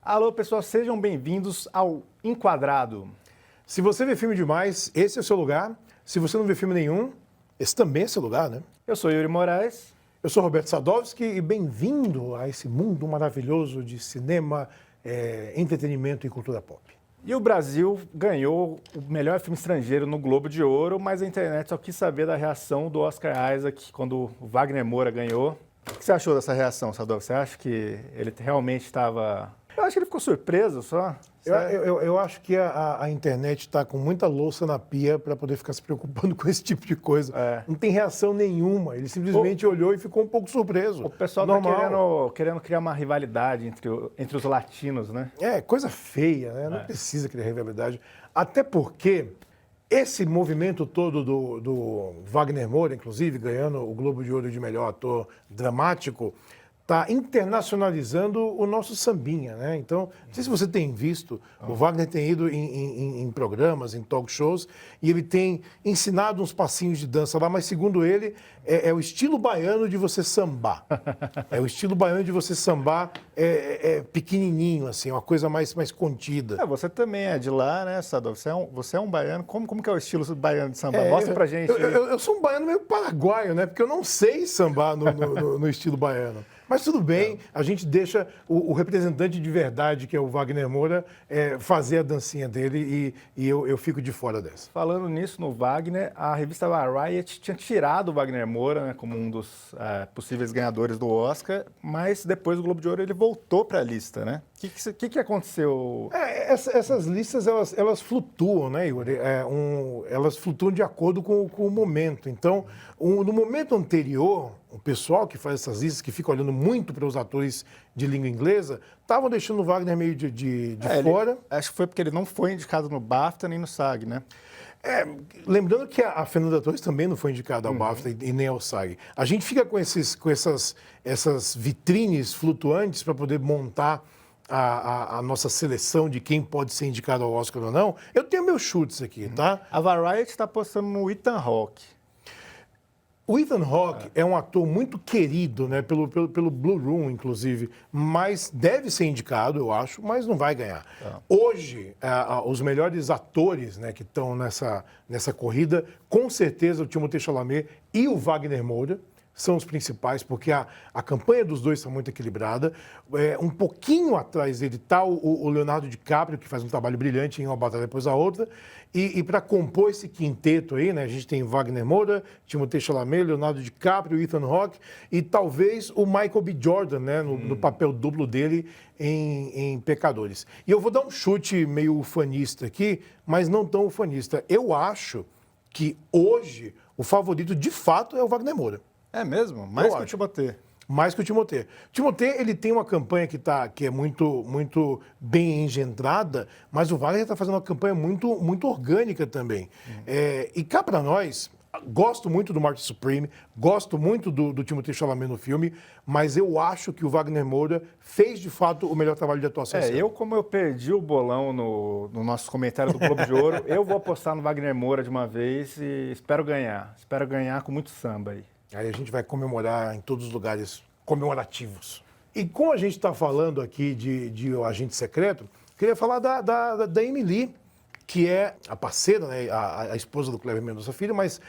Alô, pessoal, sejam bem-vindos ao Enquadrado. Se você vê filme demais, esse é o seu lugar. Se você não vê filme nenhum, esse também é seu lugar, né? Eu sou Yuri Moraes. Eu sou Roberto Sadowski e bem-vindo a esse mundo maravilhoso de cinema, entretenimento e cultura pop. E o Brasil ganhou o melhor filme estrangeiro no Globo de Ouro, mas a internet só quis saber da reação do Oscar Isaac quando o Wagner Moura ganhou. O que você achou dessa reação, Sadowski? Você acha que ele realmente estava... Eu acho que ele ficou surpreso só. Eu acho que a internet está com muita louça na pia para poder ficar se preocupando com esse tipo de coisa. Não tem reação nenhuma. Ele simplesmente olhou e ficou um pouco surpreso. O pessoal está querendo criar uma rivalidade entre os latinos, né? É, coisa feia, né? Não precisa criar rivalidade. Até porque esse movimento todo do Wagner Moura, inclusive, ganhando o Globo de Ouro de melhor ator dramático, está internacionalizando o nosso sambinha, né? Então, não sei se você tem visto, o Wagner tem ido em programas, em talk shows, e ele tem ensinado uns passinhos de dança lá, mas segundo ele, é o estilo baiano de você sambar. É o estilo baiano de você sambar pequenininho, assim, uma coisa mais contida. Você também é de lá, né, Sadov? Você é um baiano. Como que é o estilo baiano de samba? Mostra pra gente. Eu sou um baiano meio paraguaio, né? Porque eu não sei sambar no estilo baiano. Mas tudo bem, a gente deixa o representante de verdade, que é o Wagner Moura, fazer a dancinha dele e eu fico de fora dessa. Falando nisso, no Wagner, a revista Variety tinha tirado o Wagner Moura, né, como um dos possíveis ganhadores do Oscar, mas depois do Globo de Ouro ele voltou para a lista, né? O que aconteceu? Essas listas, elas flutuam, né, Yuri? Elas flutuam de acordo com o momento. Então, no momento anterior, o pessoal que faz essas listas, que fica olhando muito para os atores de língua inglesa, estavam deixando o Wagner meio de fora. Acho que foi porque ele não foi indicado no BAFTA nem no SAG, né? Lembrando que a Fernanda Torres também não foi indicada ao BAFTA e nem ao SAG. A gente fica com essas vitrines flutuantes para poder montar a nossa seleção de quem pode ser indicado ao Oscar ou não. Eu tenho meus chutes aqui, tá? A Variety está apostando no Ethan Hawke. O Ethan Hawke é um ator muito querido, né, pelo Blue Room, inclusive, mas deve ser indicado, eu acho, mas não vai ganhar. Hoje, os melhores atores, né, que estão nessa corrida, com certeza o Timothée Chalamet e o Wagner Moura são os principais, porque a campanha dos dois está muito equilibrada. Um pouquinho atrás dele está o Leonardo DiCaprio, que faz um trabalho brilhante em Uma Batalha Depois da Outra. E para compor esse quinteto aí, né, a gente tem Wagner Moura, Timothée Chalamet, Leonardo DiCaprio, Ethan Hawke e talvez o Michael B. Jordan, né, no papel duplo dele em Pecadores. E eu vou dar um chute meio ufanista aqui, mas não tão ufanista. Eu acho que hoje o favorito de fato é o Wagner Moura. É mesmo? Mais que o Timothée. Mais que o Timothée. O Timothée, ele tem uma campanha que é muito bem engendrada, mas o Wagner está fazendo uma campanha muito orgânica também. E cá para nós, gosto muito do Martin Supreme, gosto muito do Timothée Chalamet no filme, mas eu acho que o Wagner Moura fez, de fato, o melhor trabalho de atuação. Como eu perdi o bolão no nosso comentário do Globo de Ouro, eu vou apostar no Wagner Moura de uma vez e espero ganhar. Espero ganhar com muito samba aí. Aí a gente vai comemorar em todos os lugares comemorativos. E como a gente está falando aqui de O Agente Secreto, queria falar da Emily, que é a parceira, né, a esposa do Kleber Mendonça Filho, mas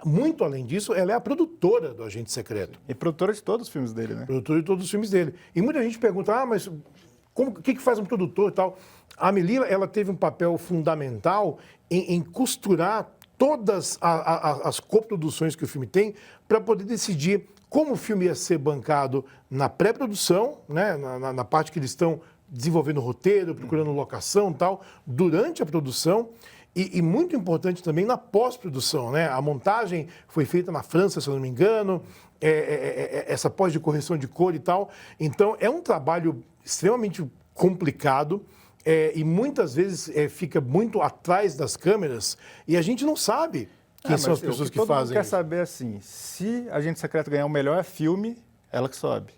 muito além disso, ela é a produtora do Agente Secreto. E produtora de todos os filmes dele, né? Produtora de todos os filmes dele. E muita gente pergunta, mas o que faz um produtor e tal? A Emily, ela teve um papel fundamental em costurar todas as coproduções que o filme tem para poder decidir como o filme ia ser bancado na pré-produção, né, na parte que eles estão desenvolvendo o roteiro, procurando locação e tal, durante a produção e muito importante também na pós-produção, né? A montagem foi feita na França, se eu não me engano, essa pós de correção de cor e tal. Então, é um trabalho extremamente complicado, e muitas vezes fica muito atrás das câmeras e a gente não sabe quem são as pessoas que fazem isso. Todo mundo quer isso. saber assim, se Agente Secreto ganhar o melhor filme, ela que sobe.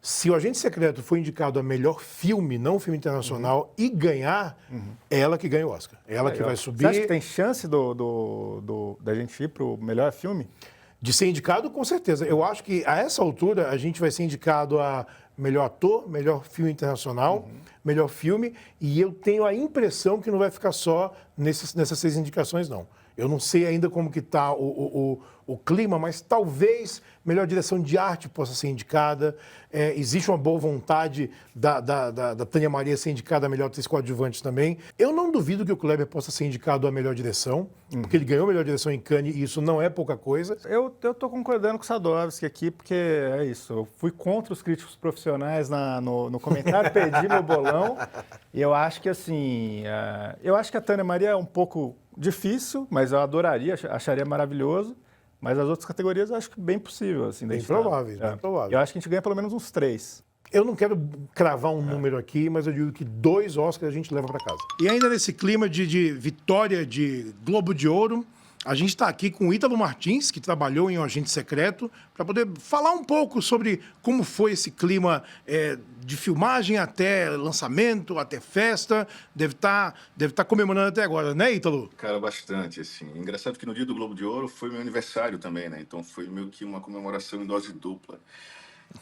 Se o Agente Secreto for indicado a melhor filme, não filme internacional, e ganhar, é ela que ganha o Oscar. É ela que vai subir. Você acha que tem chance da gente ir para o melhor filme? De ser indicado, com certeza. Eu acho que a essa altura a gente vai ser indicado a melhor ator, melhor filme internacional, melhor filme, e eu tenho a impressão que não vai ficar só nessas 6 indicações, não. Eu não sei ainda como que está o clima, mas talvez melhor direção de arte possa ser indicada. Existe uma boa vontade da Tânia Maria ser indicada a melhor atriz coadjuvante também. Eu não duvido que o Kleber possa ser indicado a melhor direção, porque ele ganhou a melhor direção em Cannes e isso não é pouca coisa. Eu tô concordando com o Sadowski aqui, porque é isso. Eu fui contra os críticos profissionais no comentário, perdi meu bolão. E eu acho que, assim, eu acho que a Tânia Maria é um pouco difícil, mas eu adoraria, acharia maravilhoso. Mas as outras categorias eu acho que bem possível, assim. Bem provável, bem provável. Eu acho que a gente ganha pelo menos uns 3. Eu não quero cravar um número aqui, mas eu digo que 2 Oscars a gente leva para casa. E ainda nesse clima de vitória de Globo de Ouro, a gente está aqui com o Ítalo Martins, que trabalhou em Um Agente Secreto, para poder falar um pouco sobre como foi esse clima de filmagem até lançamento, até festa. Deve tá comemorando até agora, né, Ítalo? Cara, bastante, assim. Engraçado que no dia do Globo de Ouro foi meu aniversário também, né? Então foi meio que uma comemoração em dose dupla.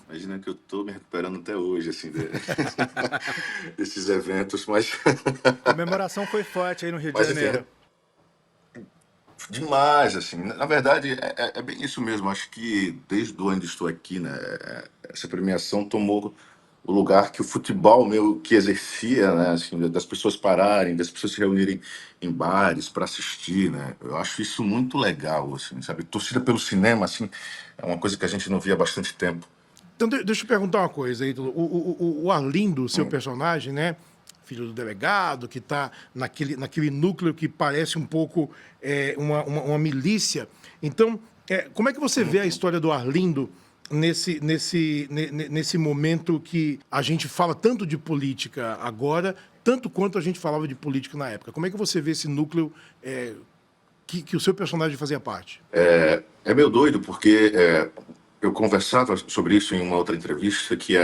Imagina que eu tô me recuperando até hoje, assim, desses eventos, mas... A comemoração foi forte aí no Rio de Mas, Janeiro. Demais, assim. Na verdade, é bem isso mesmo. Acho que desde onde estou aqui, né, essa premiação tomou o lugar que o futebol meu que exercia, né, assim, das pessoas pararem, das pessoas se reunirem em bares para assistir, né. Eu acho isso muito legal, assim, sabe? Torcida pelo cinema, assim, é uma coisa que a gente não via há bastante tempo. Então, deixa eu perguntar uma coisa, Ítalo. O Arlindo, seu personagem, né? Filho do delegado, que está naquele núcleo que parece um pouco uma milícia. Então, como é que você vê a história do Arlindo nesse momento que a gente fala tanto de política agora, tanto quanto a gente falava de política na época? Como é que você vê esse núcleo que o seu personagem fazia parte? É meio doido, porque eu conversava sobre isso em uma outra entrevista, que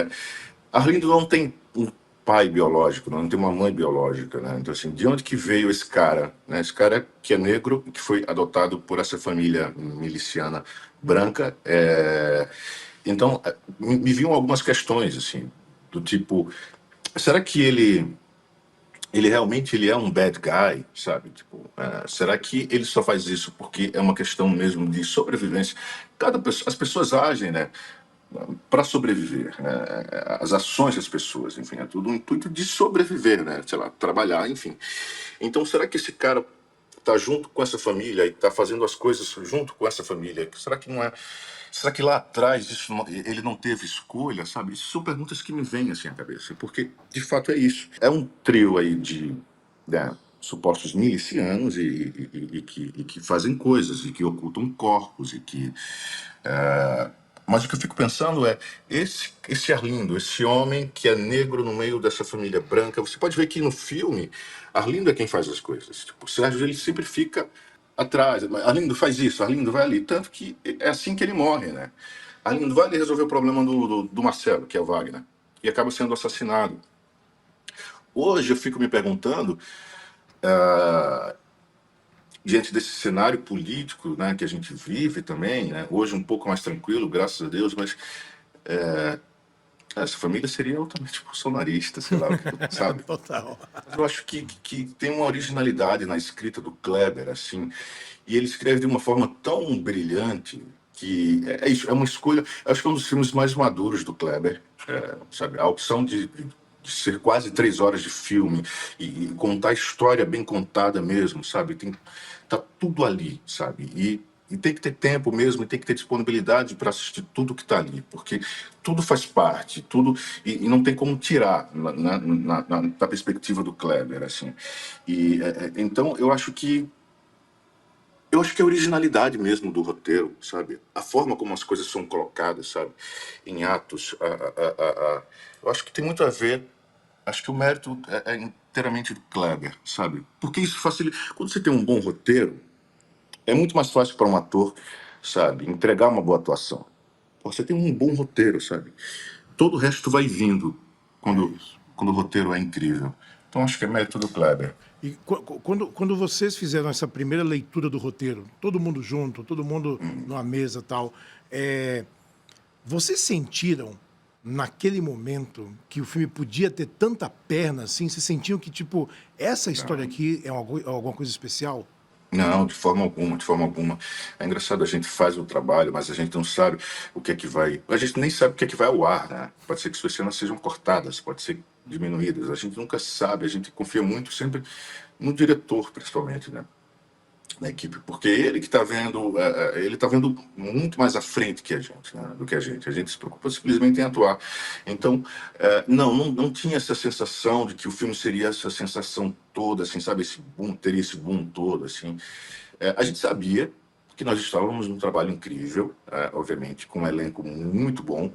Arlindo não tem um pai biológico, não tem uma mãe biológica, né? Então, assim, de onde que veio esse cara, né? Esse cara que é negro, que foi adotado por essa família miliciana branca. Então, me vinham algumas questões, assim, do tipo, será que ele realmente é um bad guy, sabe? Tipo, será que ele só faz isso porque é uma questão mesmo de sobrevivência? As pessoas agem, né, para sobreviver, né? As ações das pessoas, enfim, é tudo um intuito de sobreviver, né? Sei lá, trabalhar, enfim. Então, será que esse cara tá junto com essa família e tá fazendo as coisas junto com essa família? Será que não é? Será que lá atrás ele não teve escolha, sabe? Isso são perguntas que me vêm assim à cabeça, porque de fato é isso. É um trio aí de supostos milicianos e que fazem coisas e que ocultam corpos e que mas o que eu fico pensando esse Arlindo, esse homem que é negro no meio dessa família branca. Você pode ver que no filme, Arlindo é quem faz as coisas. Tipo, o Sérgio, ele sempre fica atrás. Arlindo faz isso, Arlindo vai ali. Tanto que é assim que ele morre, né? Arlindo vai ali resolver o problema do Marcelo, que é o Wagner, e acaba sendo assassinado. Hoje eu fico me perguntando, diante desse cenário político, né, que a gente vive também, né, hoje um pouco mais tranquilo, graças a Deus, mas essa família seria altamente bolsonarista, sei lá, sabe? Total. Eu acho que tem uma originalidade na escrita do Kleber, assim, e ele escreve de uma forma tão brilhante que isso, é uma escolha. Acho que é um dos filmes mais maduros do Kleber, sabe? A opção de ser quase 3 horas de filme e contar a história bem contada mesmo, sabe? Tá tudo ali, sabe? E tem que ter tempo mesmo, e tem que ter disponibilidade para assistir tudo que está ali, porque tudo faz parte, tudo e não tem como tirar na perspectiva do Kleber, assim. Então eu acho que é a originalidade mesmo do roteiro, sabe? A forma como as coisas são colocadas, sabe? Em atos. Eu acho que tem muito a ver. Acho que o mérito é inteiramente do Kleber, sabe? Porque isso facilita. Quando você tem um bom roteiro, é muito mais fácil para um ator, sabe, entregar uma boa atuação. Você tem um bom roteiro, sabe? Todo o resto vai vindo quando o roteiro é incrível. Então acho que é mérito do Kleber. E quando vocês fizeram essa primeira leitura do roteiro, todo mundo junto, todo mundo numa mesa e tal, vocês sentiram naquele momento, que o filme podia ter tanta perna, assim? Vocês sentiam que, tipo, essa história aqui é alguma coisa especial? Não, de forma alguma, de forma alguma. É engraçado, a gente faz o trabalho, mas a gente não sabe o que é que vai. A gente nem sabe o que é que vai ao ar, né? Pode ser que suas cenas sejam cortadas, pode ser diminuídas. A gente nunca sabe, a gente confia muito sempre no diretor, principalmente, né? Na equipe, porque ele que está vendo, ele está vendo muito mais à frente que a gente, né, do que a gente. A gente se preocupa simplesmente em atuar. Então, não tinha essa sensação de que o filme seria essa sensação toda, assim, sabe, esse boom, teria esse boom todo, assim. A gente sabia que nós estávamos num trabalho incrível, obviamente, com um elenco muito bom,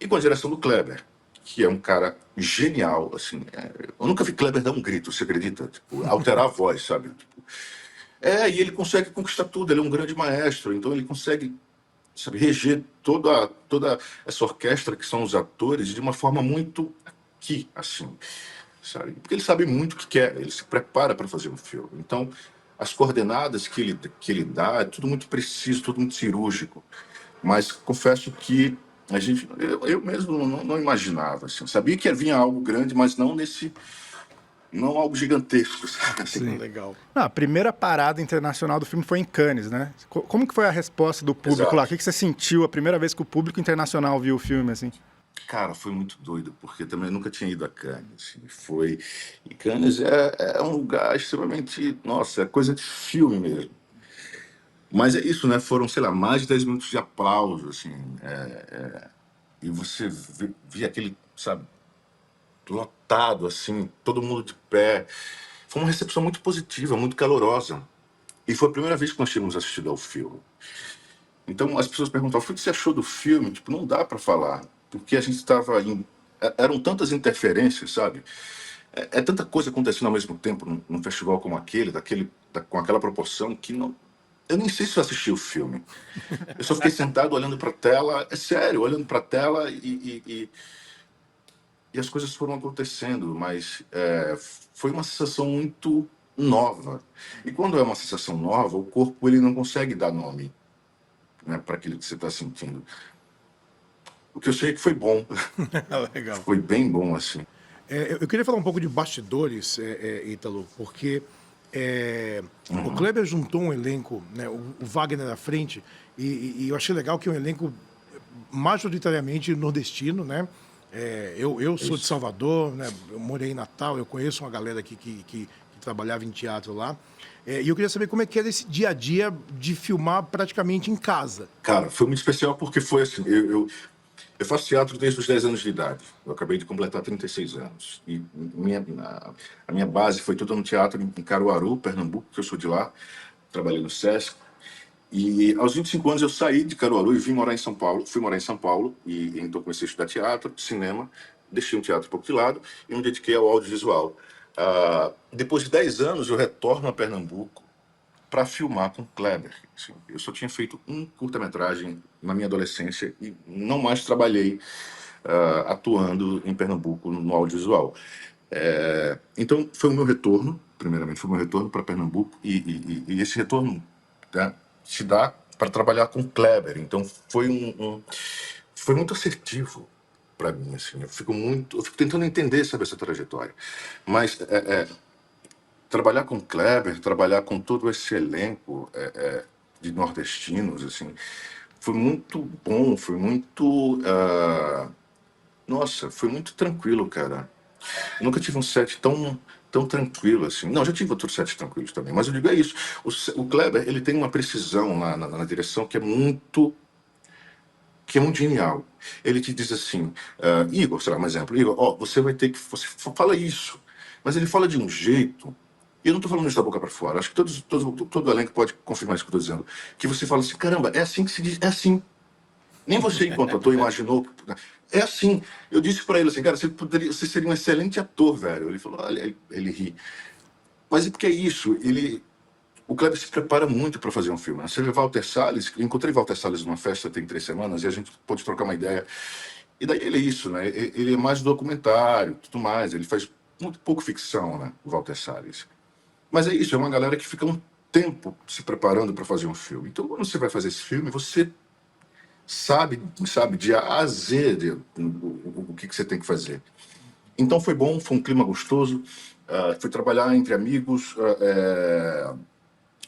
e com a direção do Kleber, que é um cara genial, assim. Eu nunca vi Kleber dar um grito, você acredita? Tipo, alterar a voz, sabe? Tipo, e ele consegue conquistar tudo, ele é um grande maestro, então ele consegue, sabe, reger toda essa orquestra que são os atores de uma forma muito aqui, assim, sabe? Porque ele sabe muito o que quer, ele se prepara para fazer um filme. Então, as coordenadas que ele dá, é tudo muito preciso, tudo muito cirúrgico. Mas confesso que eu mesmo não imaginava, assim. Sabia que vinha algo grande, mas não algo gigantesco, sabe? Assim, Legal. Não, a primeira parada internacional do filme foi em Cannes, né? Como que foi a resposta do público Exato. lá? O que você sentiu a primeira vez que o público internacional viu o filme, assim? cara, foi muito doido, porque também eu nunca tinha ido a Cannes. Assim, e Cannes é um lugar extremamente. Nossa, é coisa de filme mesmo. Mas é isso, né? Foram, sei lá, mais de 10 minutos de aplauso, assim. E você via aquele, sabe, lotado, assim, todo mundo de pé. Foi uma recepção muito positiva, muito calorosa. E foi a primeira vez que nós tínhamos assistido ao filme. Então as pessoas perguntavam: o que você achou do filme? Tipo, não dá para falar, porque a gente estava em. Eram tantas interferências, sabe? É tanta coisa acontecendo ao mesmo tempo num festival como aquele, com aquela proporção, que não. Eu nem sei se eu assisti o filme. Eu só fiquei sentado olhando para a tela, é sério, olhando para a tela e as coisas foram acontecendo, mas foi uma sensação muito nova. E quando é uma sensação nova, o corpo ele não consegue dar nome, né, para aquilo que você está sentindo. O que eu sei é que foi bom. Legal. Foi bem bom, assim. Eu queria falar um pouco de bastidores, Ítalo, porque o Kleber juntou um elenco, né, o Wagner à frente, e eu achei legal que é um elenco majoritariamente nordestino, né? Eu sou de Salvador, né? Eu morei em Natal, eu conheço uma galera aqui que trabalhava em teatro lá. E eu queria saber como é que era esse dia a dia de filmar praticamente em casa. Cara, foi muito especial porque foi assim, eu faço teatro desde os 10 anos de idade. Eu acabei de completar 36 anos. E a minha base foi toda no teatro em Caruaru, Pernambuco, que eu sou de lá. Trabalhei no Sesc. E aos 25 anos eu saí de Caruaru e vim morar em São Paulo. Fui morar em São Paulo e então comecei a estudar teatro, cinema. Deixei o teatro um pouco de lado e me dediquei ao audiovisual. Depois de 10 anos eu retorno a Pernambuco para filmar com Kleber. Assim, eu só tinha feito um curta-metragem na minha adolescência e não mais trabalhei atuando em Pernambuco no audiovisual. Então, foi o meu retorno, primeiramente, foi o meu retorno para Pernambuco e esse retorno, né, se dá para trabalhar com Kleber. Então, foi muito assertivo para mim. Assim, eu fico tentando entender, sabe, essa trajetória. Mas trabalhar com Kleber, trabalhar com todo esse elenco de nordestinos, assim, foi muito bom, foi muito. Nossa, foi muito tranquilo, cara. Eu nunca tive um set tão tranquilo assim. Não, já tive outros sets tranquilos também, mas eu digo é isso. O Kleber, ele tem uma precisão na direção que é muito genial. Ele te diz assim, Igor, sei lá, um exemplo, Igor, você vai ter que. Você fala isso. Mas ele fala de um jeito. E eu não estou falando isso da boca para fora. Acho que todo elenco pode confirmar isso que eu estou dizendo. Que você fala assim, caramba, é assim que se diz, é assim. Nem você, enquanto ator, imaginou. É assim. Eu disse para ele assim, cara, você seria um excelente ator, velho. Ele falou, olha, ele ri. Mas é porque é isso. O Kleber se prepara muito para fazer um filme. Você vê Walter Salles, eu encontrei Walter Salles numa festa tem 3 semanas e a gente pôde trocar uma ideia. E daí ele é isso, né? Ele é mais documentário, tudo mais. Ele faz muito pouco ficção, né? O Walter Salles. Mas é isso, é uma galera que fica um tempo se preparando para fazer um filme. Então, quando você vai fazer esse filme, você sabe de A a Z o que você tem que fazer. Então foi bom, foi um clima gostoso. Fui trabalhar entre amigos.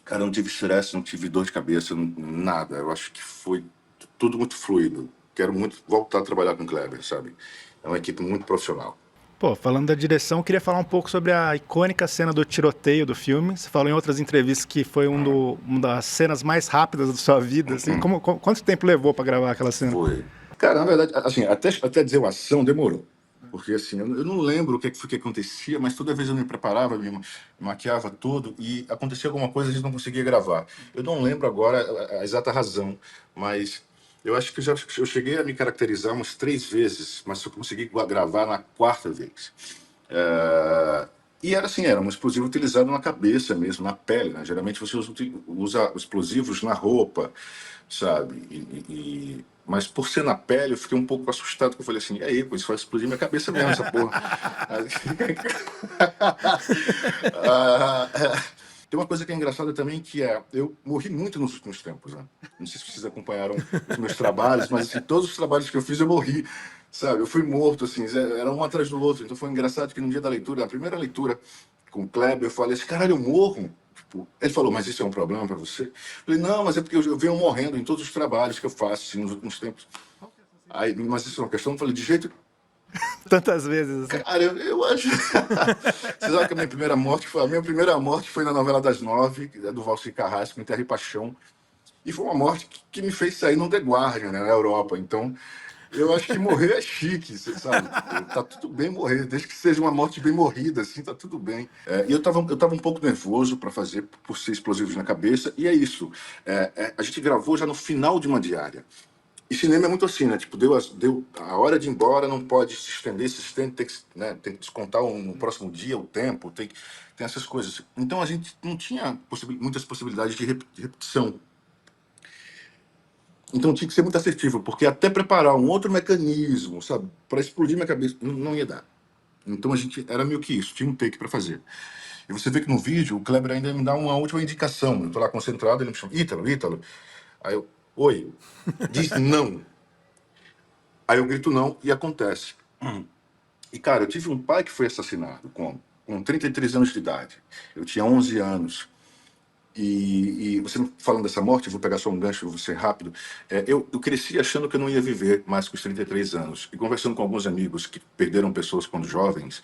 Cara, não tive estresse, não tive dor de cabeça, nada. Eu acho que foi tudo muito fluido. Quero muito voltar a trabalhar com o Kleber, sabe? É uma equipe muito profissional. Pô, falando da direção, eu queria falar um pouco sobre a icônica cena do tiroteio do filme. Você falou em outras entrevistas que foi uma das cenas mais rápidas da sua vida, assim. Quanto tempo levou pra gravar aquela cena? Foi. Cara, na verdade, assim, até dizer o ação demorou. Porque, assim, eu não lembro o que foi que acontecia, mas toda vez eu me preparava, me maquiava todo e acontecia alguma coisa e a gente não conseguia gravar. Eu não lembro agora a exata razão, mas eu acho que eu cheguei a me caracterizar umas 3 vezes, mas eu consegui gravar na 4ª vez. E era assim, era um explosivo utilizado na cabeça mesmo, na pele, né? Geralmente você usa explosivos na roupa, sabe? Mas por ser na pele, eu fiquei um pouco assustado, porque eu falei assim, e aí, pô, isso vai explodir minha cabeça mesmo, essa porra. Tem uma coisa que é engraçada também, que eu morri muito nos últimos tempos, né? Não sei se vocês acompanharam os meus trabalhos, mas assim, todos os trabalhos que eu fiz eu morri, sabe? Eu fui morto, assim, era um atrás do outro. Então foi engraçado que no dia da leitura, na primeira leitura com o Kleber, eu falei assim, caralho, eu morro. Tipo, ele falou, mas isso é um problema para você? Eu falei, não, mas é porque eu venho morrendo em todos os trabalhos que eu faço, assim, nos últimos tempos. Aí, mas isso é uma questão? Eu falei, de jeito. Tantas vezes, assim. Cara, eu acho. Você sabe que a minha primeira morte foi na novela das 9, do Valci Carrasco, em Terra e Paixão. E foi uma morte que me fez sair no The Guardian, né, na Europa. Então, eu acho que morrer é chique, você sabe? Tá tudo bem morrer, desde que seja uma morte bem morrida, assim, tá tudo bem. E eu tava um pouco nervoso para fazer, por ser explosivos na cabeça, e é isso. A gente gravou já no final de uma diária. E cinema é muito assim, né? Tipo, deu a hora de ir embora, não pode se estender, tem que descontar no próximo dia o tempo, tem essas coisas. Então a gente não tinha muitas possibilidades de repetição. Então tinha que ser muito assertivo, porque até preparar um outro mecanismo, sabe, para explodir minha cabeça, não ia dar. Então a gente era meio que isso, tinha um take para fazer. E você vê que no vídeo o Kleber ainda me dá uma última indicação. Eu tô lá concentrado, ele me chama, Ítalo. Aí eu, oi, diz não. Aí eu grito não e acontece. E, cara, eu tive um pai que foi assassinado com 33 anos de idade. Eu tinha 11 anos. E você falando dessa morte, eu vou pegar só um gancho, vou ser rápido. Eu cresci achando que eu não ia viver mais que os 33 anos. E conversando com alguns amigos que perderam pessoas quando jovens,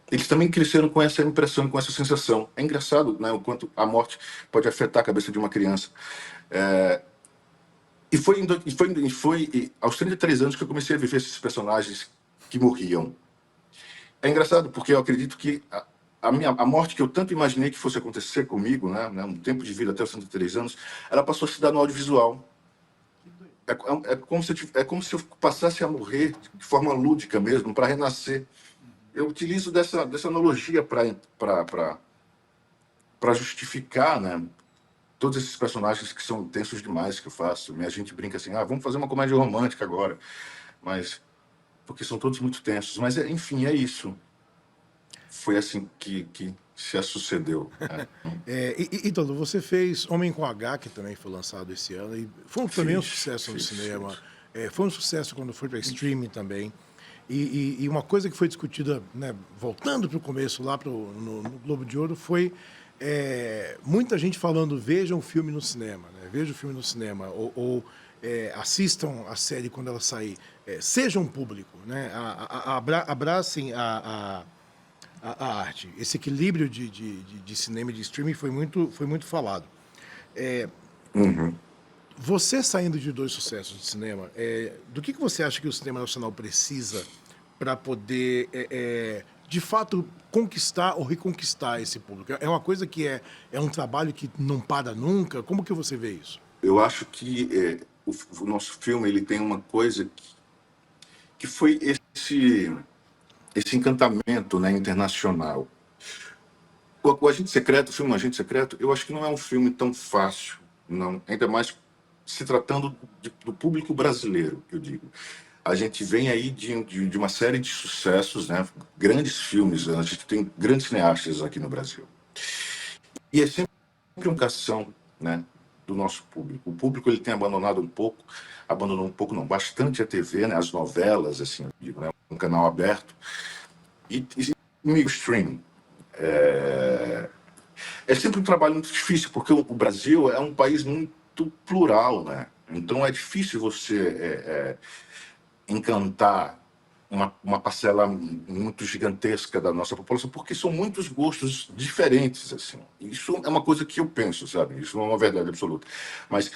eles também cresceram com essa impressão, com essa sensação. É engraçado, né, o quanto a morte pode afetar a cabeça de uma criança. E foi aos 33 anos que eu comecei a viver esses personagens que morriam. É engraçado, porque eu acredito que a morte que eu tanto imaginei que fosse acontecer comigo, né, um tempo de vida até os 33 anos, ela passou a se dar no audiovisual. É como se eu passasse a morrer de forma lúdica mesmo, para renascer. Eu utilizo dessa analogia para justificar, né, todos esses personagens que são tensos demais que eu faço. A gente brinca assim, vamos fazer uma comédia romântica agora. Mas, porque são todos muito tensos. Mas, enfim, é isso. Foi assim que se sucedeu. Ítalo, você fez Homem com H, que também foi lançado esse ano, e foi também um sucesso no cinema. Foi um sucesso quando foi para streaming também. E uma coisa que foi discutida, né, voltando para o começo, lá no Globo de Ouro, foi muita gente falando, vejam o filme no cinema, né? Vejam o filme no cinema, ou assistam a série quando ela sair. Sejam público, né? Abracem a arte. Esse equilíbrio de cinema e de streaming foi muito falado. Você saindo de 2 sucessos de cinema, do que você acha que o cinema nacional precisa para poder, de fato, conquistar ou reconquistar esse público? É uma coisa que é um trabalho que não para nunca? Como que você vê isso? Eu acho que o nosso filme ele tem uma coisa que foi esse encantamento, né, internacional. O Agente Secreto, o filme Agente Secreto, eu acho que não é um filme tão fácil, não, ainda mais se tratando do público brasileiro, que eu digo. A gente vem aí de uma série de sucessos, né, grandes filmes, a gente tem grandes cineastas aqui no Brasil. E é sempre uma educação, né, do nosso público. O público ele tem abandonou um pouco não, bastante a TV, né, as novelas, assim, eu digo, né, um canal aberto, e meio streaming. É sempre um trabalho muito difícil, porque o Brasil é um país muito plural, né? Então é difícil você encantar uma parcela muito gigantesca da nossa população, porque são muitos gostos diferentes, assim. Isso é uma coisa que eu penso, sabe? Isso não é uma verdade absoluta. Mas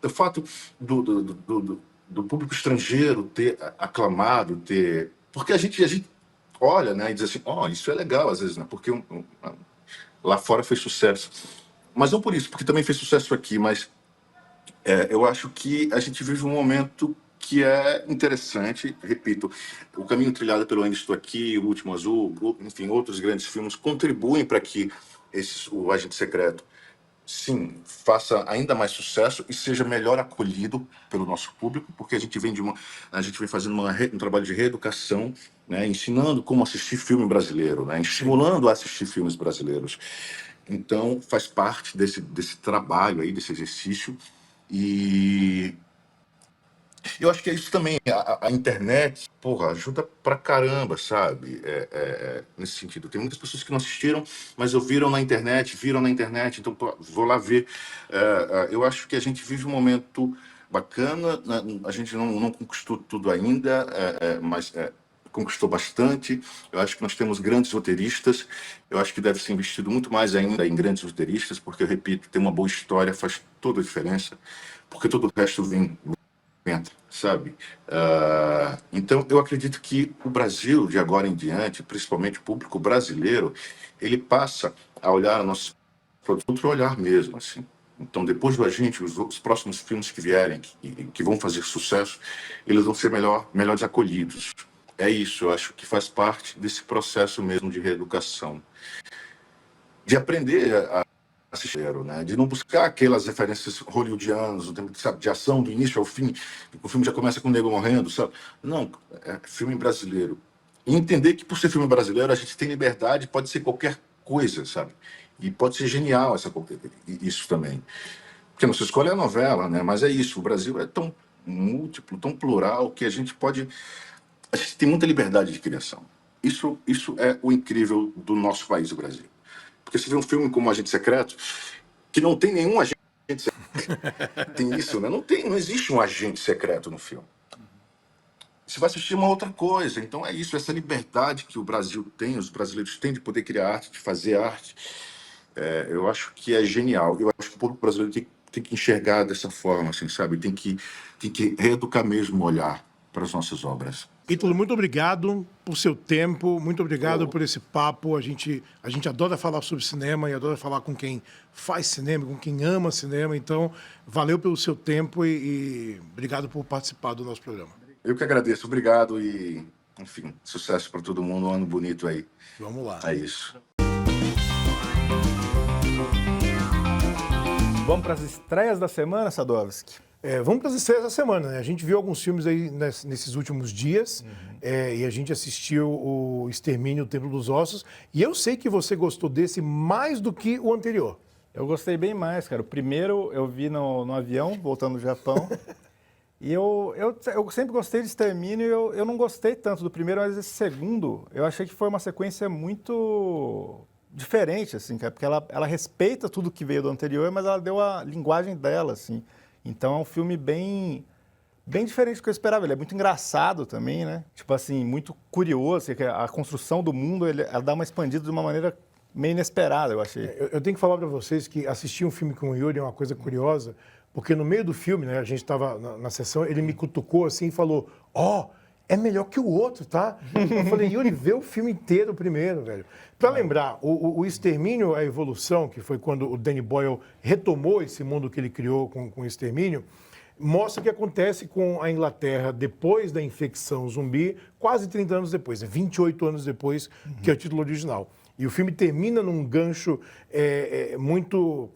o fato do público estrangeiro ter aclamado, porque a gente olha, né, e diz assim, isso é legal, às vezes, né? Porque lá fora fez sucesso. Mas não por isso, porque também fez sucesso aqui, mas eu acho que a gente vive um momento que é interessante, repito, o caminho trilhado pelo Ainda Estou Aqui, O Último Azul, enfim, outros grandes filmes contribuem para que o Agente Secreto, sim, faça ainda mais sucesso e seja melhor acolhido pelo nosso público, porque a gente vem fazendo um trabalho de reeducação, né, ensinando como assistir filme brasileiro, né, estimulando a assistir filmes brasileiros. Então, faz parte desse trabalho aí, desse exercício. E eu acho que é isso também. A internet, porra, ajuda pra caramba, sabe? Nesse sentido. Tem muitas pessoas que não assistiram, mas viram na internet, então pô, vou lá ver. Eu acho que a gente vive um momento bacana, né? A gente não conquistou tudo ainda, mas conquistou bastante. Eu acho que nós temos grandes roteiristas. Eu acho que deve ser investido muito mais ainda em grandes roteiristas, porque, eu repito, ter uma boa história faz toda a diferença, porque todo o resto vem, sabe? Então, eu acredito que o Brasil, de agora em diante, principalmente o público brasileiro, ele passa a olhar nossos produtos com outro olhar mesmo, assim. Então, depois do Agente, os próximos filmes que vierem, que vão fazer sucesso, eles vão ser melhores acolhidos. É isso, eu acho que faz parte desse processo mesmo de reeducação. De aprender a assistir, né? De não buscar aquelas referências hollywoodianas, sabe, de ação do início ao fim, o filme já começa com o nego morrendo, sabe? Não, é filme brasileiro. E entender que por ser filme brasileiro a gente tem liberdade, pode ser qualquer coisa, sabe? E pode ser genial isso também. Porque não se escolhe a novela, né? Mas é isso, o Brasil é tão múltiplo, tão plural, que a gente tem muita liberdade de criação. Isso é o incrível do nosso país, o Brasil. Porque você vê um filme como Agente Secreto, que não tem nenhum agente secreto. Tem isso, né? Não existe um agente secreto no filme. Você vai assistir uma outra coisa. Então é isso, essa liberdade que o Brasil tem, os brasileiros têm de poder criar arte, de fazer arte. Eu acho que é genial. Eu acho que o público brasileiro tem que enxergar dessa forma, assim, sabe? Tem que reeducar mesmo o olhar para as nossas obras. Ítalo, muito obrigado por seu tempo, muito obrigado por esse papo. A gente adora falar sobre cinema e adora falar com quem faz cinema, com quem ama cinema. Então, valeu pelo seu tempo e obrigado por participar do nosso programa. Eu que agradeço, obrigado e, enfim, sucesso para todo mundo, um ano bonito aí. Vamos lá. É isso. Vamos para as estreias da semana, Sadowski? Vamos para as estreias da semana, né? A gente viu alguns filmes aí nesses últimos dias e a gente assistiu o Extermínio, o Templo dos Ossos. E eu sei que você gostou desse mais do que o anterior. Eu gostei bem mais, cara. O primeiro eu vi no avião, voltando do Japão. E eu sempre gostei de Extermínio. Eu não gostei tanto do primeiro, mas esse segundo, eu achei que foi uma sequência muito diferente, assim, cara. Porque ela respeita tudo que veio do anterior, mas ela deu a linguagem dela, assim. Então é um filme bem diferente do que eu esperava. Ele é muito engraçado também, né? Tipo assim, muito curioso. A construção do mundo, ela dá uma expandida de uma maneira meio inesperada, eu achei. Eu tenho que falar para vocês que assistir um filme com o Yuri é uma coisa curiosa, porque no meio do filme, né, a gente estava na sessão, ele me cutucou assim e falou, é melhor que o outro, tá? Eu falei, Yuri, vê o filme inteiro primeiro, velho. Para lembrar, o Extermínio, a Evolução, que foi quando o Danny Boyle retomou esse mundo que ele criou com o Extermínio, mostra o que acontece com a Inglaterra depois da infecção zumbi, quase 30 anos depois, 28 anos depois, que é o título original. E o filme termina num gancho muito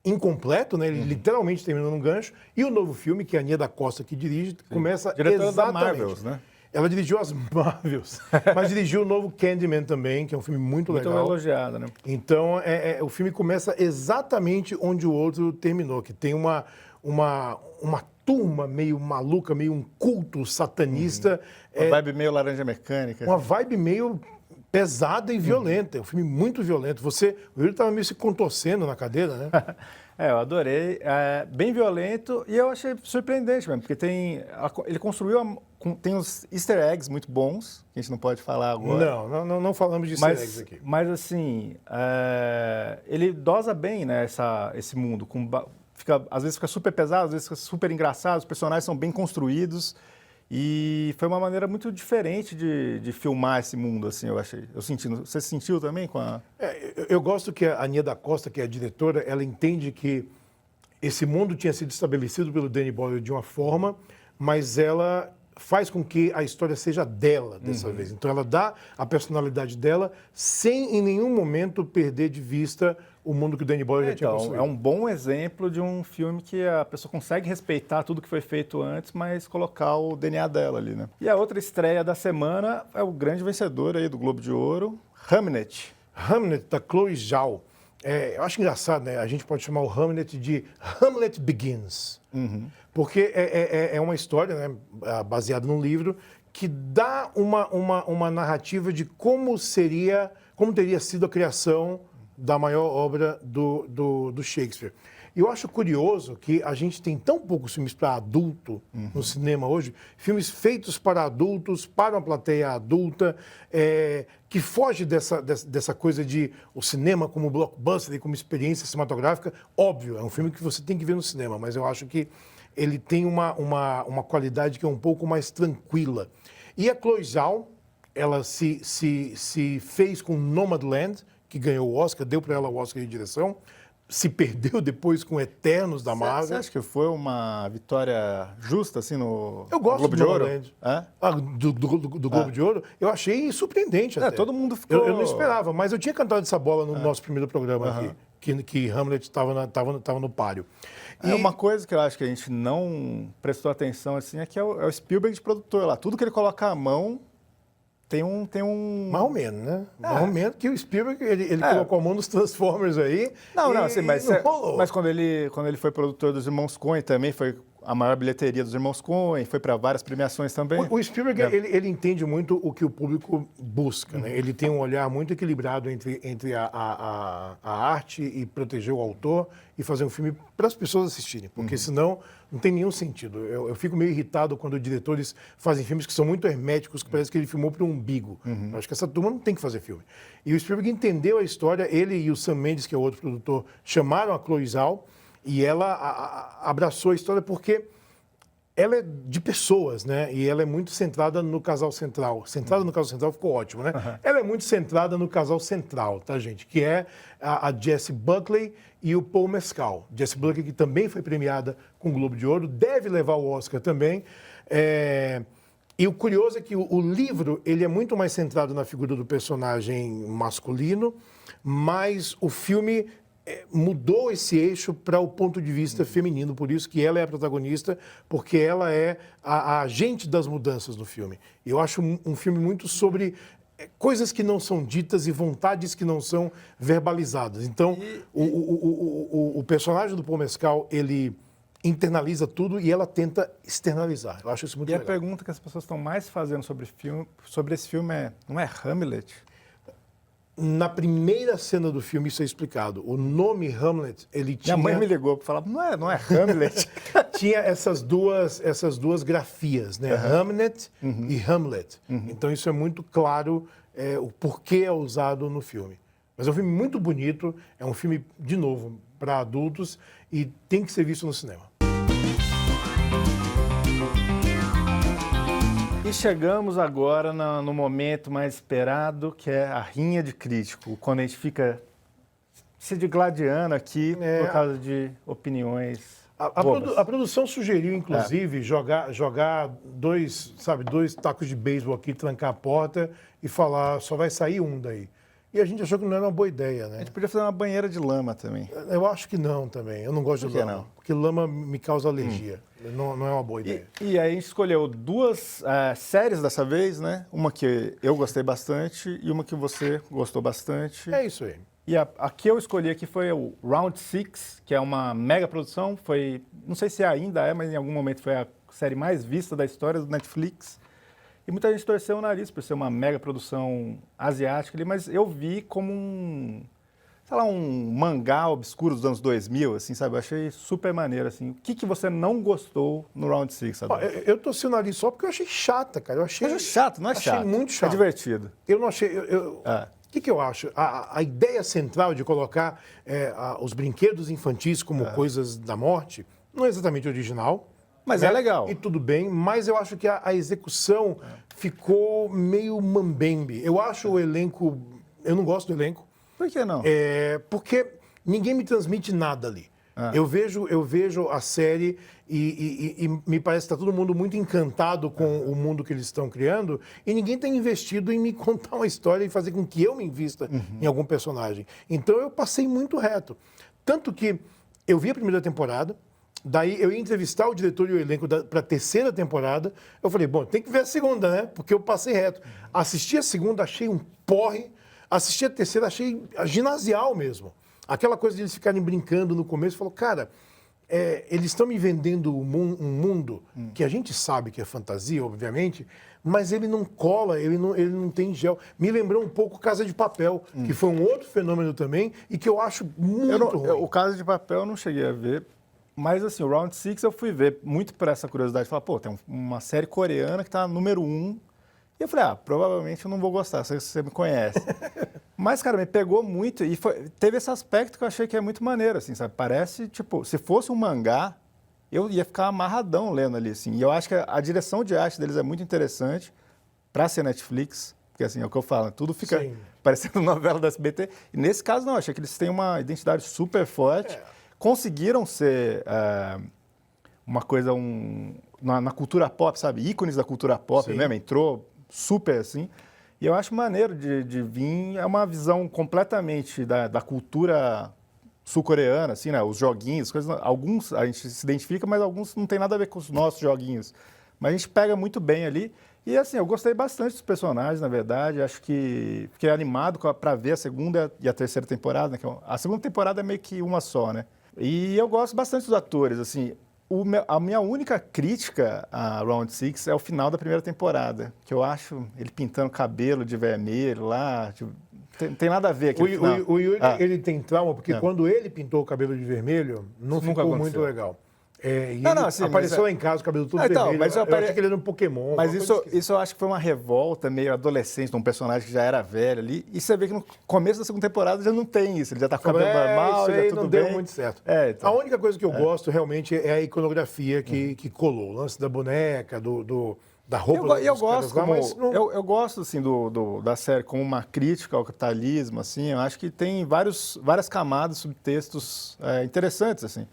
incompleto, né? Ele literalmente termina num gancho. E o novo filme, que é a Nia da Costa que dirige, começa Diretora exatamente... da Marvels, né? Ela dirigiu as Marvels, mas dirigiu o novo Candyman também, que é um filme muito Muito legal. elogiada, né? Então, o filme começa exatamente onde o outro terminou, que tem uma turma meio maluca, meio um culto satanista. Uma vibe meio Laranja Mecânica. Uma vibe meio pesada e violenta. É um filme muito violento. O Yuri estava meio se contorcendo na cadeira, né? Eu adorei. É bem violento e eu achei surpreendente mesmo, porque ele construiu, tem uns easter eggs muito bons, que a gente não pode falar agora. Não falamos de easter eggs aqui. Mas assim, ele dosa bem, né, esse mundo. Às vezes fica super pesado, às vezes fica super engraçado, os personagens são bem construídos. E foi uma maneira muito diferente de filmar esse mundo, assim, eu achei. Você sentiu também com a... Eu gosto que a Nia da Costa, que é a diretora, ela entende que esse mundo tinha sido estabelecido pelo Danny Boyle de uma forma, mas ela faz com que a história seja dela dessa vez. Então ela dá a personalidade dela sem em nenhum momento perder de vista o mundo que o Danny Boyle já tinha construído. É um bom exemplo de um filme que a pessoa consegue respeitar tudo que foi feito antes, mas colocar o DNA dela ali, né? E a outra estreia da semana é o grande vencedor aí do Globo de Ouro, Hamnet. Hamnet, da Chloe Zhao. Eu acho engraçado, né? A gente pode chamar o Hamlet de Hamlet Begins. Porque é uma história, né, baseada num livro que dá uma narrativa de como teria sido a criação da maior obra do Shakespeare. E eu acho curioso que a gente tem tão poucos filmes para adulto no cinema hoje, filmes feitos para adultos, para uma plateia adulta, que foge dessa coisa de o cinema como blockbuster e como experiência cinematográfica. Óbvio, é um filme que você tem que ver no cinema, mas eu acho que ele tem uma qualidade que é um pouco mais tranquila. E a Chloe Zhao, ela se fez com Nomadland, que ganhou o Oscar, deu para ela o Oscar de direção, se perdeu depois com Eternos da Marvel. Você acha que foi uma vitória justa, assim, no do Globo de Ouro? Do Globo de Ouro, eu achei surpreendente até. Todo mundo ficou... Eu não esperava, mas eu tinha cantado essa bola no nosso primeiro programa aqui, que Hamlet estava no páreo. E uma coisa que eu acho que a gente não prestou atenção, assim, é que é o Spielberg de produtor lá. Tudo que ele coloca à mão tem um... Mais ou menos, né? Mais ou menos que o Spielberg, ele colocou a mão nos Transformers aí. Mas quando ele foi produtor dos Irmãos Coen também, foi a maior bilheteria dos Irmãos Coen, foi para várias premiações também. O Spielberg, ele entende muito o que o público busca, né? Ele tem um olhar muito equilibrado entre a arte e proteger o autor e fazer um filme para as pessoas assistirem, porque senão não tem nenhum sentido. Eu fico meio irritado quando diretores fazem filmes que são muito herméticos, que parece que ele filmou para o umbigo. Eu acho que essa turma não tem que fazer filme. E o Spielberg entendeu a história, ele e o Sam Mendes, que é o outro produtor, chamaram a Chloe Zhao, e ela abraçou a história porque ela é de pessoas, né? E ela é muito centrada no casal central. Centrada no casal central ficou ótimo, né? Ela é muito centrada no casal central, tá, gente? Que é a Jessie Buckley e o Paul Mescal. Jessie Buckley, que também foi premiada com o Globo de Ouro, deve levar o Oscar também. E o curioso é que o livro ele é muito mais centrado na figura do personagem masculino, mas o filme mudou esse eixo para o ponto de vista feminino, por isso que ela é a protagonista, porque ela é a agente das mudanças no filme. Eu acho um filme muito sobre coisas que não são ditas e vontades que não são verbalizadas. Então, o personagem do Paul Mescal, ele internaliza tudo e ela tenta externalizar. Eu acho isso muito legal. E a pergunta que as pessoas estão mais fazendo sobre esse filme não é Hamlet? Na primeira cena do filme isso é explicado. O nome Hamlet, ele tinha... Minha mãe me ligou para falar, não é Hamlet. Tinha essas duas grafias, né? Hamnet e Hamlet. Então isso é muito claro o porquê é usado no filme. Mas é um filme muito bonito, é um filme, de novo, para adultos e tem que ser visto no cinema. E chegamos agora no momento mais esperado, que é a rinha de crítico, quando a gente fica se digladiando aqui por causa de opiniões bobas. A produção sugeriu, inclusive, jogar dois tacos de beisebol aqui, trancar a porta e falar, só vai sair um daí. e a gente achou que não era uma boa ideia, A né? gente podia fazer uma banheira de lama também. Eu acho que não também. Eu não gosto de Por que lama. não? Porque lama me causa alergia. Não é uma boa ideia. E aí a gente escolheu duas séries dessa vez, né? Uma que eu gostei bastante e uma que você gostou bastante. É isso aí. E a que eu escolhi aqui foi o Round Six, que é uma mega produção. Foi, não sei se ainda é, mas em algum momento foi a série mais vista da história do Netflix. E muita gente torceu o nariz por ser uma mega produção asiática ali, mas eu vi como sei lá, um mangá obscuro dos anos 2000, assim, sabe? Eu achei super maneiro, assim. O que você não gostou no Round Six, sabe? Ó, eu torci o nariz só porque eu achei chata, cara. Eu achei Chato, não é chato. Achei muito chato. É divertido. Eu não achei. O que eu acho? A ideia central de colocar os brinquedos infantis como coisas da morte não é exatamente original. Mas né? é legal. E tudo bem, mas eu acho que a execução ficou meio mambembe. Eu acho o elenco. Eu não gosto do elenco. Por que não? Porque ninguém me transmite nada ali. Eu vejo a série e me parece que está todo mundo muito encantado com o mundo que eles estão criando e ninguém está investido em me contar uma história e fazer com que eu me invista em algum personagem. Então eu passei muito reto. Tanto que eu vi a primeira temporada, daí eu ia entrevistar o diretor e o elenco para a terceira temporada. Eu falei, bom, tem que ver a segunda, né? Porque eu passei reto. Assisti a segunda, achei um porre. Assisti a terceira, achei ginasial mesmo. Aquela coisa de eles ficarem brincando no começo, falou, cara, eles estão me vendendo um mundo que a gente sabe que é fantasia, obviamente, mas ele não cola, ele não tem gel. Me lembrou um pouco Casa de Papel, que foi um outro fenômeno também e que eu acho muito ruim. O Casa de Papel eu não cheguei a ver, mas assim, o Round Six eu fui ver muito por essa curiosidade. Falar, pô, tem uma série coreana que tá número 1. E eu falei, provavelmente eu não vou gostar, se você me conhece. Mas, cara, me pegou muito e teve esse aspecto que eu achei que é muito maneiro, assim, sabe? Parece, tipo, se fosse um mangá, eu ia ficar amarradão lendo ali, assim. E eu acho que a direção de arte deles é muito interessante para ser Netflix, porque, assim, é o que eu falo, tudo fica parecendo novela da SBT. E nesse caso, não, eu achei que eles têm uma identidade super forte, conseguiram ser uma coisa, na cultura pop, sabe? Ícones da cultura pop mesmo, entrou super, assim. E eu acho maneiro de vir, é uma visão completamente da cultura sul-coreana, assim, né? Os joguinhos, coisas, alguns a gente se identifica, mas alguns não tem nada a ver com os nossos joguinhos. Mas a gente pega muito bem ali. E assim, eu gostei bastante dos personagens, na verdade. Acho que fiquei animado para ver a segunda e a terceira temporada, né? A segunda temporada é meio que uma só, né? E eu gosto bastante dos atores, assim. A minha única crítica a Round Six é o final da primeira temporada, que eu acho ele pintando cabelo de vermelho lá, tipo, tem nada a ver aquele final. O Yuri, ele tem trauma, porque quando ele pintou o cabelo de vermelho, não ficou muito legal. Assim, apareceu lá em casa o cabelo todo vermelho. Mas eu achei que ele era um Pokémon. Mas isso eu acho que foi uma revolta meio adolescente de um personagem que já era velho ali. E você vê que no começo da segunda temporada já não tem isso. Ele já tá com o cabelo normal, já tudo não bem. deu muito certo. Então. A única coisa que eu gosto realmente é a iconografia que colou. O lance da boneca, da roupa. Eu gosto assim da série como uma crítica ao capitalismo, assim. Eu acho que tem várias camadas, subtextos interessantes, assim.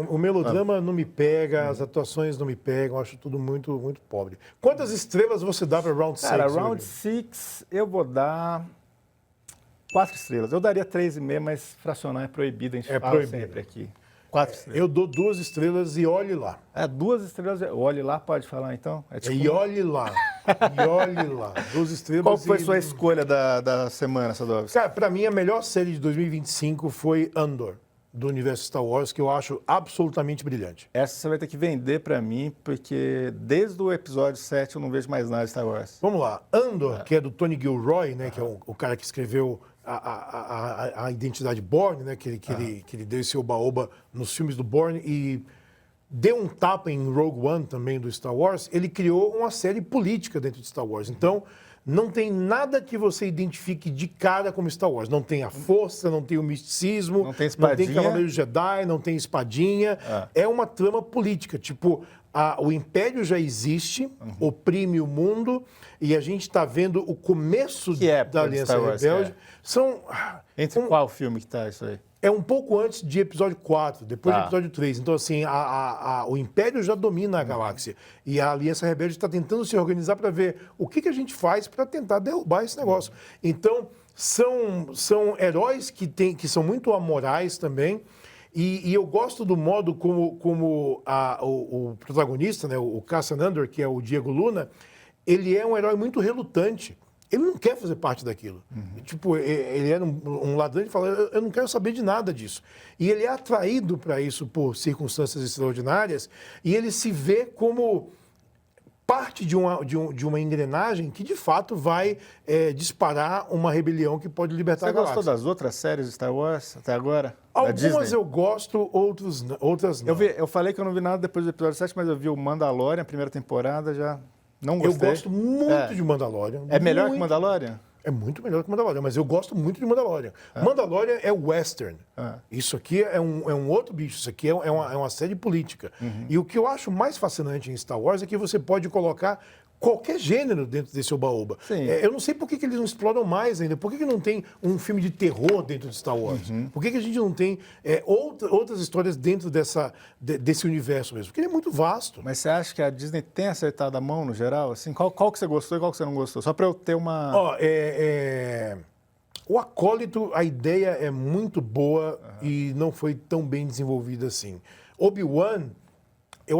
O melodrama não me pega, as atuações não me pegam, eu acho tudo muito, muito pobre. Quantas estrelas você dá para Round 6? Cara, Round 6 eu vou dar 4 estrelas. Eu daria 3,5, mas fracionar é proibido, a gente fala sempre aqui. 4 estrelas. Eu dou 2 estrelas e olhe lá. 2 estrelas, olhe lá, pode falar então? E olhe lá. E olhe lá. 2 estrelas. Qual foi a sua escolha da semana, Sadovski? Cara, pra mim a melhor série de 2025 foi Andor, do universo Star Wars, que eu acho absolutamente brilhante. Essa você vai ter que vender pra mim, porque desde o episódio 7 eu não vejo mais nada de Star Wars. Vamos lá. Andor, que é do Tony Gilroy, né, que é o cara que escreveu a identidade Bourne, né, que ele deu esse oba-oba nos filmes do Bourne e deu um tapa em Rogue One também do Star Wars. Ele criou uma série política dentro de Star Wars. Então, não tem nada que você identifique de cara como Star Wars. Não tem a força, não tem o misticismo, não tem espadinha, não tem Cavaleiro Jedi, não tem espadinha. É uma trama política. Tipo, o Império já existe, oprime o mundo, e a gente está vendo o começo da Aliança Rebelde. Entre qual filme que está isso aí? É um pouco antes de episódio 4, depois do episódio 3. Então, assim, o Império já domina a galáxia. E a Aliança Rebelde está tentando se organizar para ver o que a gente faz para tentar derrubar esse negócio. Então, são heróis que são muito amorais também. E eu gosto do modo como o protagonista, né, o Cassian Andor, que é o Diego Luna, ele é um herói muito relutante. Ele não quer fazer parte daquilo. Tipo, ele era um ladrão e fala, eu não quero saber de nada disso. E ele é atraído para isso por circunstâncias extraordinárias e ele se vê como parte de uma engrenagem que, de fato, vai disparar uma rebelião que pode libertar Você a galáxia. gostou das outras séries de Star Wars até agora? Da Algumas Disney? eu gosto, outras não. Eu falei que eu não vi nada depois do episódio 7, mas eu vi o Mandalorian, a primeira temporada, já não Eu gostei. gosto muito de Mandalorian. É melhor que muito. Mandalorian? É muito melhor que Mandalorian, mas eu gosto muito de Mandalorian. Mandalorian é western. Isso aqui é um outro bicho, isso aqui é uma série política. E o que eu acho mais fascinante em Star Wars é que você pode colocar qualquer gênero dentro desse oba-oba. Sim. Eu não sei por que eles não exploram mais ainda. Por que não tem um filme de terror dentro de Star Wars? Por que a gente não tem outras histórias dentro desse universo mesmo? Porque ele é muito vasto. Mas você acha que a Disney tem acertado a mão no geral? Assim, qual que você gostou e qual que você não gostou? Só para eu ter uma... Ó, o Acólito, a ideia é muito boa e não foi tão bem desenvolvida assim. Obi-Wan,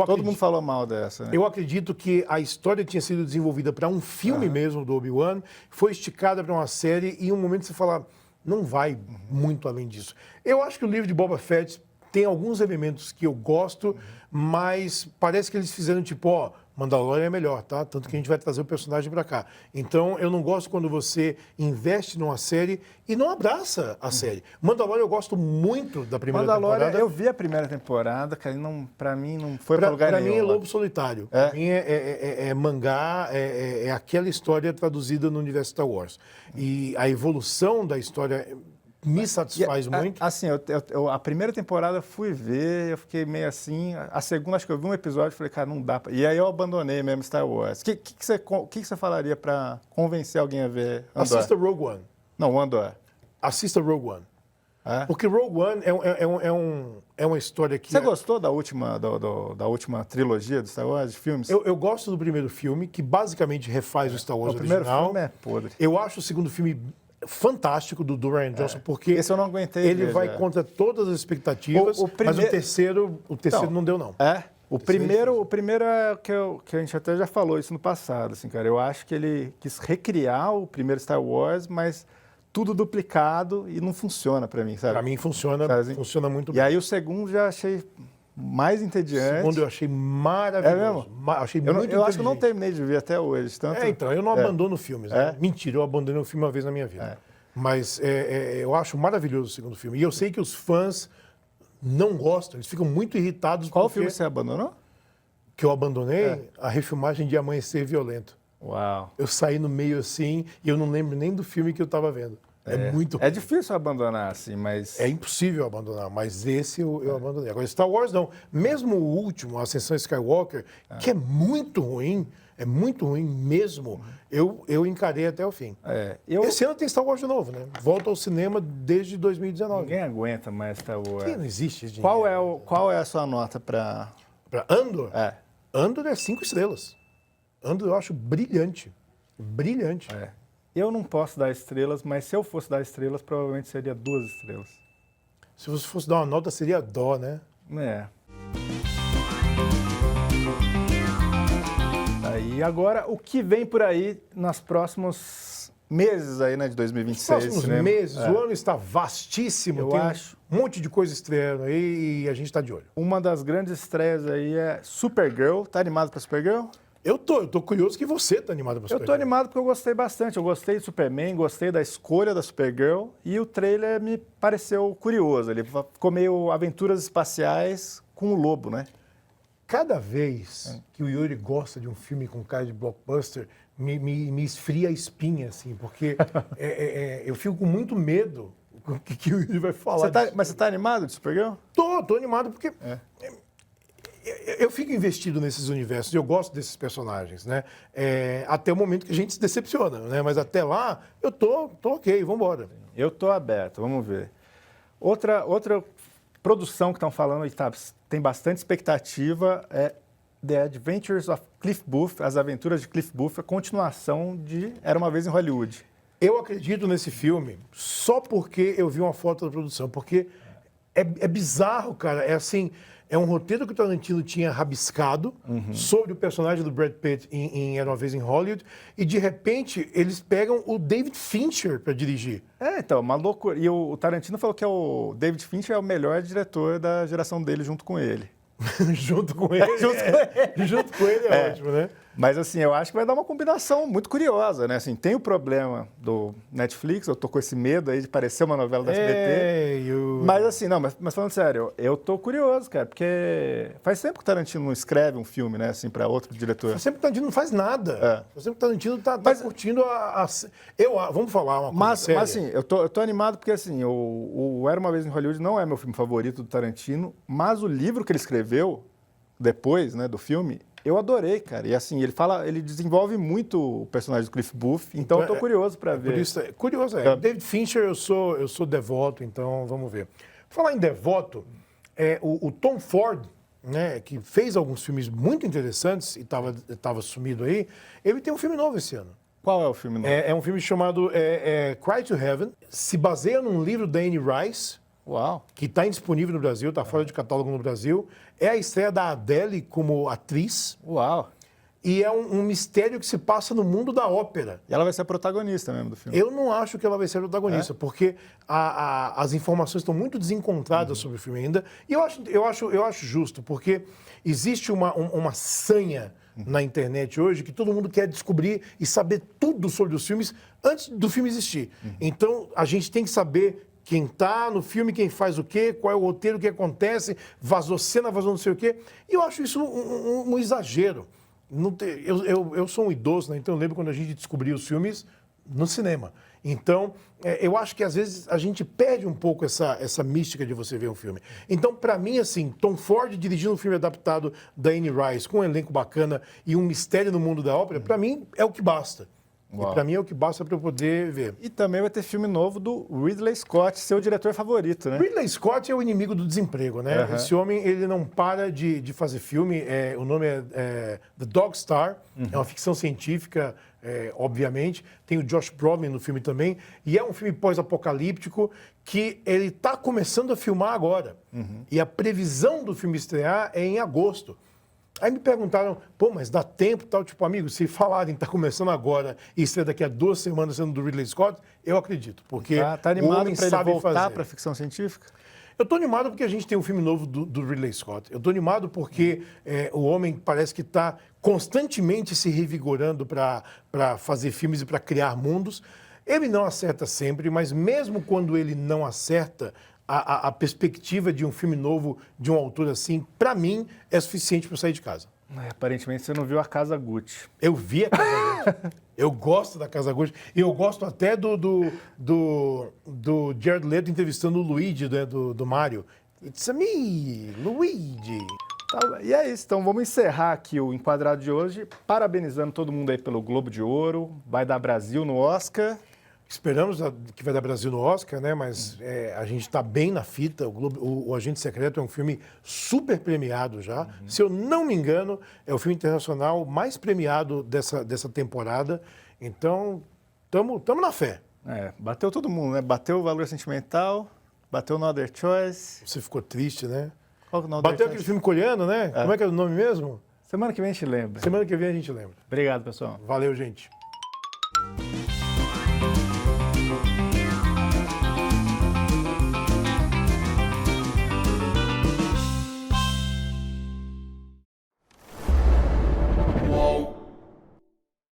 Todo mundo falou mal dessa, né? eu acredito que a história tinha sido desenvolvida para um filme mesmo do Obi-Wan, foi esticada para uma série e em um momento você fala, não vai muito além disso. Eu acho que o livro de Boba Fett tem alguns elementos que eu gosto, mas parece que eles fizeram tipo, ó, Mandalorian é melhor, tá? Tanto que a gente vai trazer o personagem para cá. Então, eu não gosto quando você investe numa série e não abraça a série. Mandalorian eu gosto muito da primeira Mandalorian, temporada. eu vi a primeira temporada, cara, e pra mim não foi pra lugar Pra nenhum. mim é lá. Lobo Solitário. Pra mim é mangá, é aquela história traduzida no universo Star Wars. E a evolução da história me satisfaz muito. Assim, a primeira temporada eu fui ver, eu fiquei meio assim. A segunda, acho que eu vi um episódio e falei, cara, não dá pra... E aí eu abandonei mesmo Star Wars. O que você falaria pra convencer alguém a ver Andor? Assista Rogue One. Não, Andor. Assista Rogue One. É? Porque Rogue One é uma história que... Você gostou da última trilogia do Star Wars, de filmes? Eu gosto do primeiro filme, que basicamente refaz o Star Wars O primeiro original. filme é podre. Eu acho o segundo filme fantástico do Ryan Johnson, porque Esse eu não aguentei ele ver, vai já. contra todas as expectativas, mas o terceiro não deu, não. É? O primeiro é que a gente até já falou isso no passado, assim, cara. Eu acho que ele quis recriar o primeiro Star Wars, mas tudo duplicado e não funciona pra mim, sabe? Pra mim funciona muito E bem. aí o segundo já achei mais O entediante. segundo eu achei maravilhoso. É mesmo? Achei Eu muito acho que eu não inteligente. terminei de ver até hoje. Tanto... Então, eu não abandono filmes. Né? É? Mentira, eu abandonei um filme uma vez na minha vida. Mas eu acho maravilhoso o segundo filme. E eu sei que os fãs não gostam, eles ficam muito irritados. Qual porque filme você abandonou? que eu abandonei? A refilmagem de Amanhecer Violento. Uau. Eu saí no meio assim e eu não lembro nem do filme que eu estava vendo. É muito ruim. É difícil abandonar, assim, mas... É impossível abandonar, mas esse eu abandonei. Agora, Star Wars não. Mesmo o último, Ascensão Skywalker, que é muito ruim mesmo, eu encarei até o fim. Esse ano tem Star Wars de novo, né? Volta ao cinema desde 2019. Ninguém aguenta mais Star Wars. Não existe esse Qual dinheiro. qual é a sua nota pra... Pra Andor? Andor é 5 estrelas. Andor eu acho brilhante. Brilhante. Eu não posso dar estrelas, mas se eu fosse dar estrelas, provavelmente seria 2 estrelas. Se você fosse dar uma nota, seria dó, né? E agora, o que vem por aí nos próximos meses aí, né, de 2026? Próximos né? meses, o ano está vastíssimo. Eu tem acho. um monte de coisa estreando aí e a gente está de olho. Uma das grandes estreias aí é Supergirl. Tá animado pra Supergirl? Eu tô curioso que você tá animado pra Eu tô animado porque eu gostei bastante. Eu gostei de Superman, gostei da escolha da Supergirl e o trailer me pareceu curioso. Ele ficou meio aventuras espaciais com o lobo, né? Cada vez que o Yuri gosta de um filme com cara de blockbuster, me esfria a espinha, assim, porque eu fico com muito medo do que o Yuri vai falar. Mas você tá animado de Supergirl? Tô animado porque eu fico investido nesses universos, eu gosto desses personagens, né? Até o momento que a gente se decepciona, né? Mas até lá, eu tô ok, vamos embora. Eu tô aberto, vamos ver. Outra produção que estão falando e tem bastante expectativa é The Adventures of Cliff Booth, As Aventuras de Cliff Booth, a continuação de Era Uma Vez em Hollywood. Eu acredito nesse filme só porque eu vi uma foto da produção, porque é bizarro, cara. É assim, é um roteiro que o Tarantino tinha rabiscado sobre o personagem do Brad Pitt em Era Uma Vez em Hollywood, e de repente eles pegam o David Fincher para dirigir. Então, uma loucura. E o Tarantino falou que o David Fincher é o melhor diretor da geração dele junto com ele. Junto com ele. Junto com ele é ótimo, né? Mas assim, eu acho que vai dar uma combinação muito curiosa, né? Assim, tem o problema do Netflix, eu tô com esse medo aí de parecer uma novela da SBT. Mas assim, não, mas falando sério, eu tô curioso, cara, porque faz tempo que o Tarantino não escreve um filme, né, assim, para outro diretor. Faz tempo que o Tarantino não faz nada. Faz tempo que o Tarantino tá curtindo vamos falar uma coisa séria. Mas assim, eu tô animado porque assim, o Era Uma Vez em Hollywood não é meu filme favorito do Tarantino, mas o livro que ele escreveu depois, né, do filme, eu adorei, cara. E assim, ele desenvolve muito o personagem do Cliff Booth, então eu tô curioso para ver. Por isso, curioso, David Fincher, eu sou devoto, então vamos ver. Falar em devoto, o Tom Ford, né, que fez alguns filmes muito interessantes e estava sumido aí, ele tem um filme novo esse ano. Qual é o filme novo? É um filme chamado Cry to Heaven, se baseia num livro da Anne Rice. Uau! Que está indisponível no Brasil, está fora de catálogo no Brasil. É a estreia da Adele como atriz. Uau! E é um mistério que se passa no mundo da ópera. E ela vai ser a protagonista mesmo do filme. Eu não acho que ela vai ser a protagonista, porque as informações estão muito desencontradas sobre o filme ainda. E eu acho justo, porque existe uma sanha na internet hoje que todo mundo quer descobrir e saber tudo sobre os filmes antes do filme existir. Então, a gente tem que saber quem está no filme, quem faz o quê, qual é o roteiro, o que acontece, vazou cena, vazou não sei o quê. E eu acho isso um exagero. Eu sou um idoso, né? Então eu lembro quando a gente descobria os filmes no cinema. Então, eu acho que às vezes a gente perde um pouco essa mística de você ver um filme. Então, para mim, assim, Tom Ford dirigindo um filme adaptado da Anne Rice, com um elenco bacana e um mistério no mundo da ópera, para mim é o que basta. Uau. E para mim é o que basta para eu poder ver. E também vai ter filme novo do Ridley Scott, seu diretor favorito, né? Ridley Scott é o inimigo do desemprego, né? Esse homem, ele não para de fazer filme. O nome é The Dog Star, é uma ficção científica, obviamente. Tem o Josh Brolin no filme também. E é um filme pós-apocalíptico que ele está começando a filmar agora. E a previsão do filme estrear é em agosto. Aí me perguntaram, mas dá tempo tal? Tipo, amigo, se falarem que está começando agora e isso é daqui a 2 semanas sendo do Ridley Scott, eu acredito. Porque tá animado para ele voltar para a ficção científica? Eu estou animado porque a gente tem um filme novo do Ridley Scott. Eu estou animado porque o homem parece que está constantemente se revigorando para fazer filmes e para criar mundos. Ele não acerta sempre, mas mesmo quando ele não acerta, a perspectiva de um filme novo de um autor assim, para mim, é suficiente para sair de casa. Aparentemente você não viu A Casa Gucci. Eu vi A Casa Gucci. Eu gosto da Casa Gucci. E eu gosto até do Jared Leto entrevistando o Luigi, né, do Mario. It's me, Luigi. Tá, e é isso, então vamos encerrar aqui o Enquadrado de hoje, parabenizando todo mundo aí pelo Globo de Ouro, vai dar Brasil no Oscar. Esperamos que vai dar Brasil no Oscar, né? Mas a gente está bem na fita. O Agente Secreto é um filme super premiado já. Se eu não me engano, é o filme internacional mais premiado dessa temporada. Então, estamos na fé. Bateu todo mundo, né? Bateu o Valor Sentimental, bateu No Other Choice. Você ficou triste, né? Qual que é o No Other Bateu Choice? aquele filme coreano, né? Como é que é o nome mesmo? Semana que vem a gente lembra. Semana que vem a gente lembra. Obrigado, pessoal. Valeu, gente.